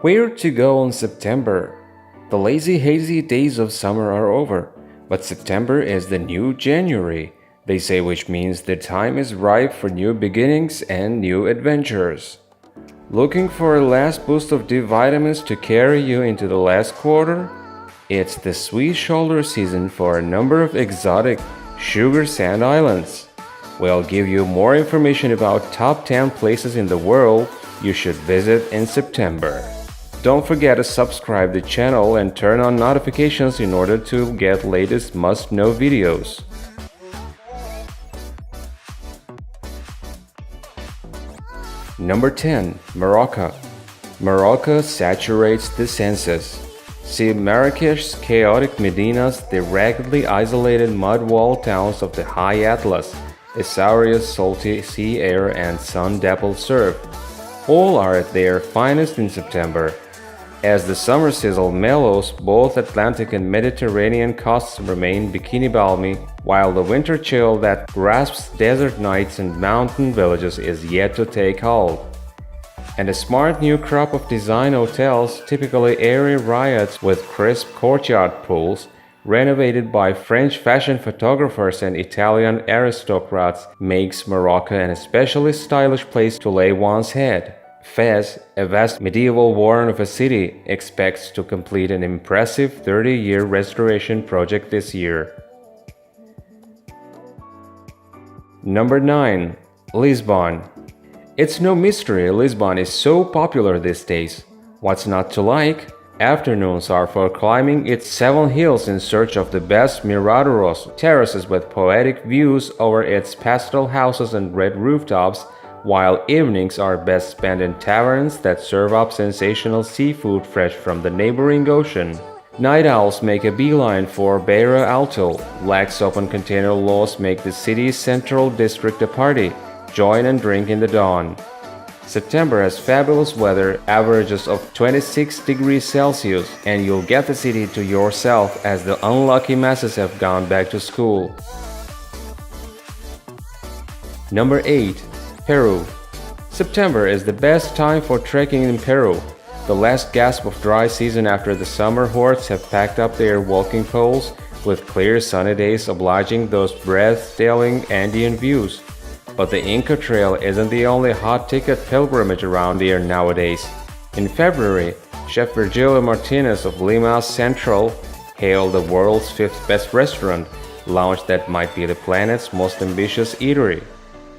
Where to go in September? The lazy, hazy days of summer are over, but September is the new January, they say, which means the time is ripe for new beginnings and new adventures. Looking for a last boost of D vitamins to carry you into the last quarter? It's the sweet shoulder season for a number of exotic sugar sand islands. We'll give you more information about top 10 places in the world you should visit in September. Don't forget to subscribe the channel and turn on notifications in order to get latest must-know videos. Number 10. Maraca. Maraca saturates the senses. See Marrakech's chaotic medinas, the raggedly isolated mud-walled towns of the High Atlas, Essaouira's salty sea air and sun-dappled surf. All are at their finest in September. As the summer sizzle mellows, both Atlantic and Mediterranean coasts remain bikini balmy, while the winter chill that grasps desert nights and mountain villages is yet to take hold. And a smart new crop of design hotels, typically airy riots with crisp courtyard pools, renovated by French fashion photographers and Italian aristocrats, makes Maraca an especially stylish place to lay one's head. Fez, a vast medieval warren of a city, expects to complete an impressive 30-year restoration project this year. Number 9. Lisbon. It's no mystery Lisbon is so popular these days. What's not to like? Afternoons are for climbing its 7 hills in search of the best miradoros, terraces with poetic views over its pastel houses and red rooftops, while evenings are best spent in taverns that serve up sensational seafood fresh from the neighboring ocean. Night owls make a beeline for Beira Alto. Lax open container laws make the city's central district a party. Join and drink in the dawn. September has fabulous weather, averages of 26 degrees Celsius, and you'll get the city to yourself as the unlucky masses have gone back to school. Number 8. Peru. September is the best time for trekking in Peru. The last gasp of dry season after the summer hordes have packed up their walking poles, with clear sunny days obliging those breathtaking Andean views. But the Inca Trail isn't the only hot-ticket pilgrimage around here nowadays. In February, Chef Virgilio Martinez of Lima Central, hailed the world's 5th best restaurant, launched that might be the planet's most ambitious eatery.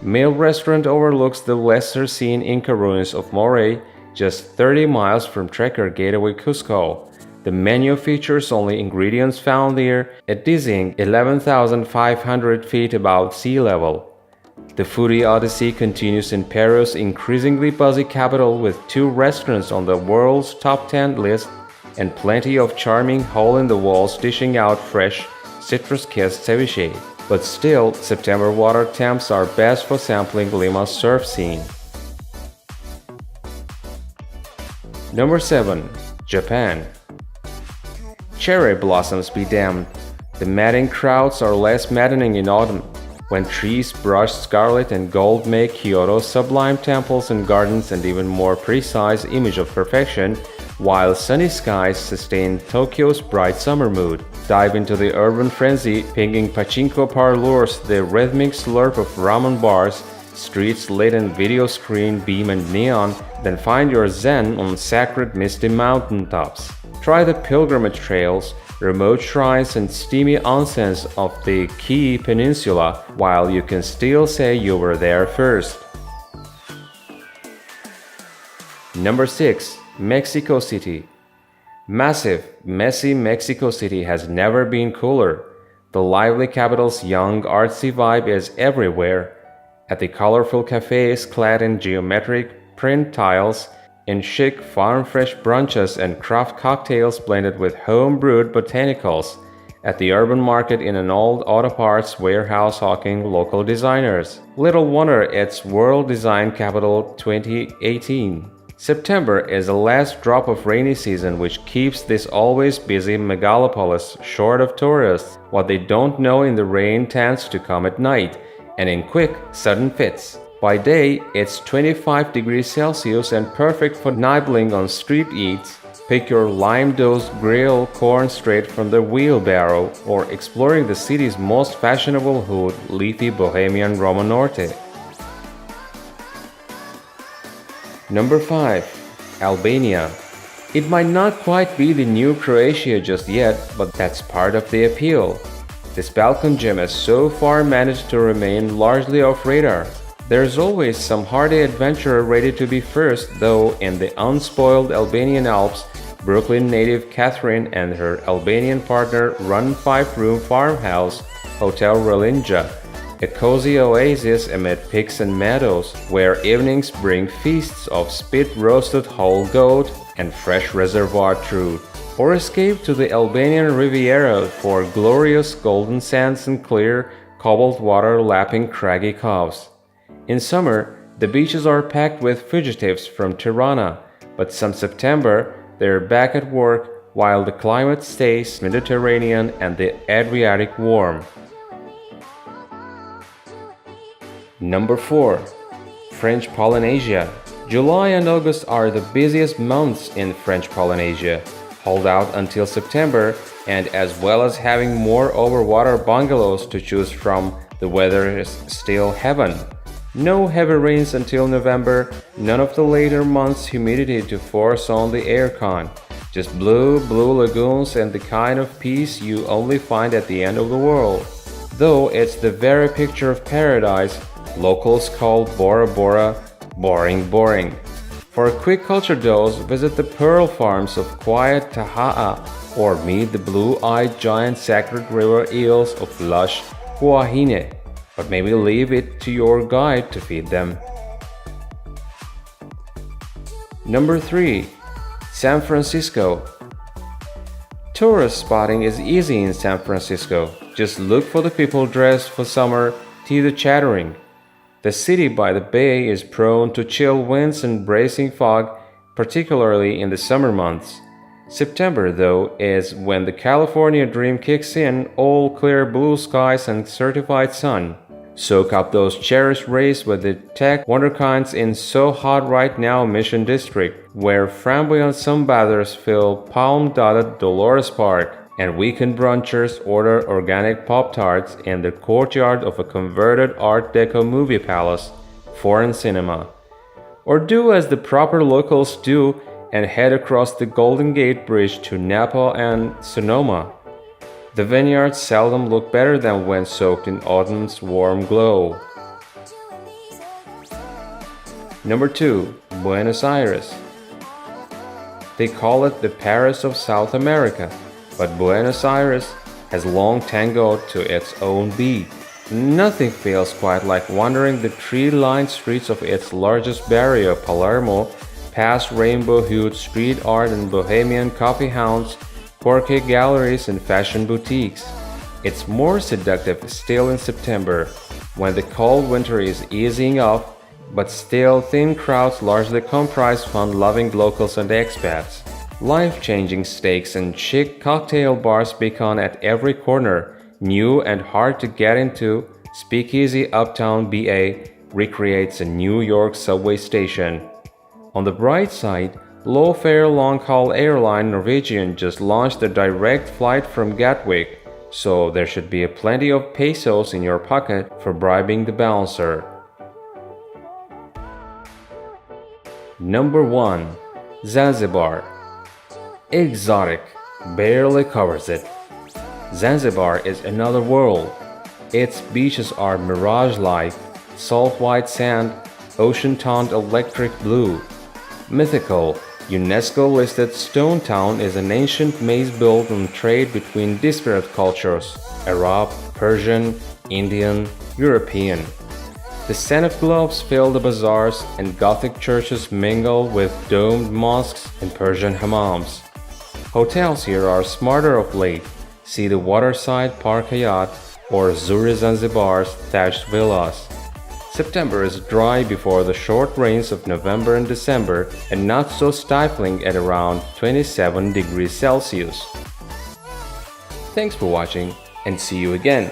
Meal restaurant overlooks the lesser-seen Inca ruins of Moray, just 30 miles from Trekker Gateway Cusco. The menu features only ingredients found there, a dizzying 11,500 feet above sea level. The foodie odyssey continues in Peru's increasingly buzzy capital with 2 restaurants on the world's top 10 list and plenty of charming hole-in-the-walls dishing out fresh, citrus-kissed ceviche. But still, September water temps are best for sampling Lima's surf scene. Number 7. Japan. Cherry blossoms be damned. The madding crowds are less maddening in autumn, when trees brushed scarlet and gold make Kyoto's sublime temples and gardens an even more precise image of perfection, while sunny skies sustain Tokyo's bright summer mood. Dive into the urban frenzy, pinging pachinko parlors, the rhythmic slurp of ramen bars, streets lit in video screen, beam and neon, then find your zen on sacred misty mountaintops. Try the pilgrimage trails, remote shrines and steamy onsens of the Kii Peninsula, while you can still say you were there first. Number 6. Mexico City. Massive, messy Mexico City has never been cooler. The lively capital's young, artsy vibe is everywhere. At the colorful cafes clad in geometric print tiles, in chic farm-fresh brunches and craft cocktails blended with home-brewed botanicals, at the urban market in an old auto parts warehouse hawking local designers. Little wonder it's World Design Capital 2018. September is the last drop of rainy season, which keeps this always busy megalopolis short of tourists. What they don't know in the rain tends to come at night, and in quick, sudden fits. By day, it's 25 degrees Celsius and perfect for nibbling on street eats. Pick your lime-dosed grilled corn straight from the wheelbarrow or exploring the city's most fashionable hood, leafy Bohemian Roma Norte. Number 5. Albania. It might not quite be the new Croatia just yet, but that's part of the appeal. This Balkan gem has so far managed to remain largely off radar. There's always some hardy adventurer ready to be first, though in the unspoiled Albanian Alps, Brooklyn native Catherine and her Albanian partner run 5-room farmhouse, Hotel Relinja, a cozy oasis amid peaks and meadows, where evenings bring feasts of spit-roasted whole goat and fresh reservoir trout. Or escape to the Albanian Riviera for glorious golden sands and clear, cobalt water lapping craggy coves. In summer, the beaches are packed with fugitives from Tirana, but some September, they're back at work while the climate stays Mediterranean and the Adriatic warm. Number 4. French Polynesia. July and August are the busiest months in French Polynesia. Hold out until September, and as well as having more overwater bungalows to choose from, the weather is still heaven. No heavy rains until November, none of the later months humidity to force on the aircon. Just blue lagoons and the kind of peace you only find at the end of the world. Though it's the very picture of paradise, locals call Bora Bora boring. For a quick culture dose, visit the pearl farms of quiet Taha'a or meet the blue-eyed giant sacred river eels of lush Huahine. But maybe leave it to your guide to feed them. Number 3. San Francisco. Tourist spotting is easy in San Francisco. Just look for the people dressed for summer, teeter-chattering. The city by the bay is prone to chill winds and bracing fog, particularly in the summer months. September, though, is when the California dream kicks in, all clear blue skies and certified sun. Soak up those cherished rays with the tech wonderkinds in So Hot Right Now Mission District, where flamboyant sunbathers fill palm-dotted Dolores Park, and weekend brunchers order organic Pop-Tarts in the courtyard of a converted Art Deco movie palace, foreign cinema. Or do as the proper locals do and head across the Golden Gate Bridge to Napa and Sonoma. The vineyards seldom look better than when soaked in autumn's warm glow. Number 2. Buenos Aires. They call it the Paris of South America, but Buenos Aires has long tangoed to its own beat. Nothing feels quite like wandering the tree-lined streets of its largest barrio, Palermo, past rainbow-hued street art and bohemian coffee hounds, quirky galleries and fashion boutiques. It's more seductive still in September, when the cold winter is easing off, but still thin crowds largely comprise fun-loving locals and expats. Life-changing steaks and chic cocktail bars beacon at every corner. New and hard to get into, Speakeasy Uptown BA recreates a New York subway station. On the bright side, low-fare long-haul airline Norwegian just launched a direct flight from Gatwick, so there should be plenty of pesos in your pocket for bribing the bouncer. Number 1. Zanzibar. Exotic, barely covers it. Zanzibar is another world. Its beaches are mirage-like, salt white sand, ocean-toned electric blue. Mythical, UNESCO-listed Stone Town is an ancient maze built on trade between disparate cultures: Arab, Persian, Indian, European. The scent of gloves fill the bazaars, and Gothic churches mingle with domed mosques and Persian hammams. Hotels here are smarter of late. See the Waterside Park Hyatt or Zuri Zanzibar's thatched villas. September is dry before the short rains of November and December, and not so stifling at around 27 degrees Celsius. Thanks for watching, and see you again.